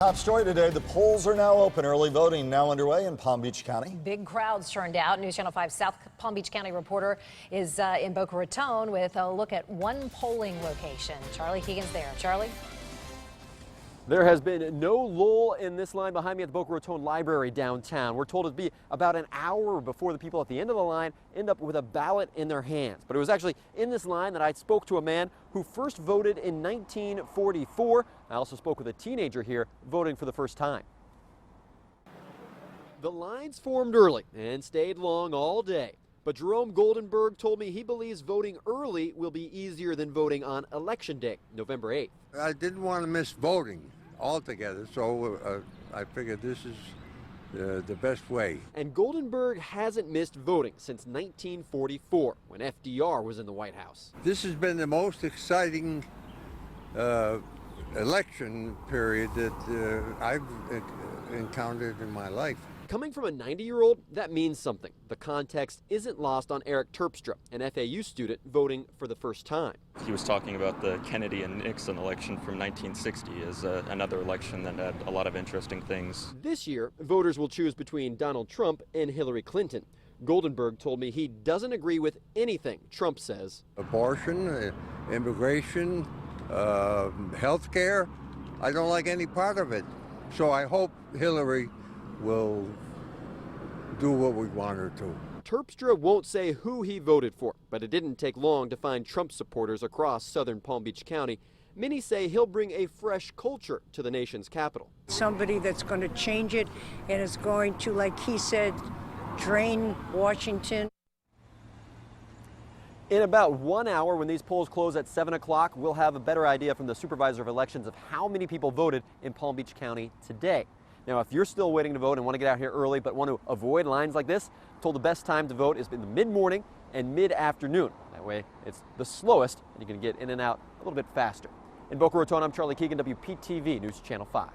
Top story today, the polls are now open. Early voting now underway in Palm Beach County. Big crowds turned out. News Channel 5 South Palm Beach County reporter is in Boca Raton with a look at one polling location. Charlie Keegan's there. Charlie? There has been no lull in this line behind me at the Boca Raton Library downtown. We're told it'd be about an hour before the people at the end of the line end up with a ballot in their hands. But it was actually in this line that I spoke to a man who first voted in 1944. I also spoke with a teenager here voting for the first time. The lines formed early and stayed long all day. But Jerome Goldenberg told me he believes voting early will be easier than voting on Election Day, November 8th. I didn't want to miss voting altogether, so I figured this is the best way. And Goldenberg hasn't missed voting since 1944, when FDR was in the White House. This has been the most exciting election period that I've encountered in my life. Coming from a 90-year-old, that means something. The context isn't lost on Eric TERPSTRA, an FAU student voting for the first time. He was talking about the Kennedy and Nixon election from 1960 as another election that had a lot of interesting things. This year, voters will choose between Donald Trump and Hillary Clinton. Goldenberg told me he doesn't agree with anything Trump says. Abortion, immigration, health care, I don't like any part of it. So I hope Hillary will do what we want her to. TERPSTRA won't say who he voted for, but it didn't take long to find Trump supporters across southern Palm Beach County. Many say he'll bring a fresh culture to the nation's capital. Somebody that's going to change it and is going to, like he said, drain Washington. In about 1 hour, when these polls close at 7 o'clock, we'll have a better idea from the supervisor of elections of how many people voted in Palm Beach County today. Now, if you're still waiting to vote and want to get out here early but want to avoid lines like this, told the best time to vote is in the mid-morning and mid-afternoon. That way, it's the slowest, and you can get in and out a little bit faster. In Boca Raton, I'm Charlie Keegan, WPTV News Channel 5.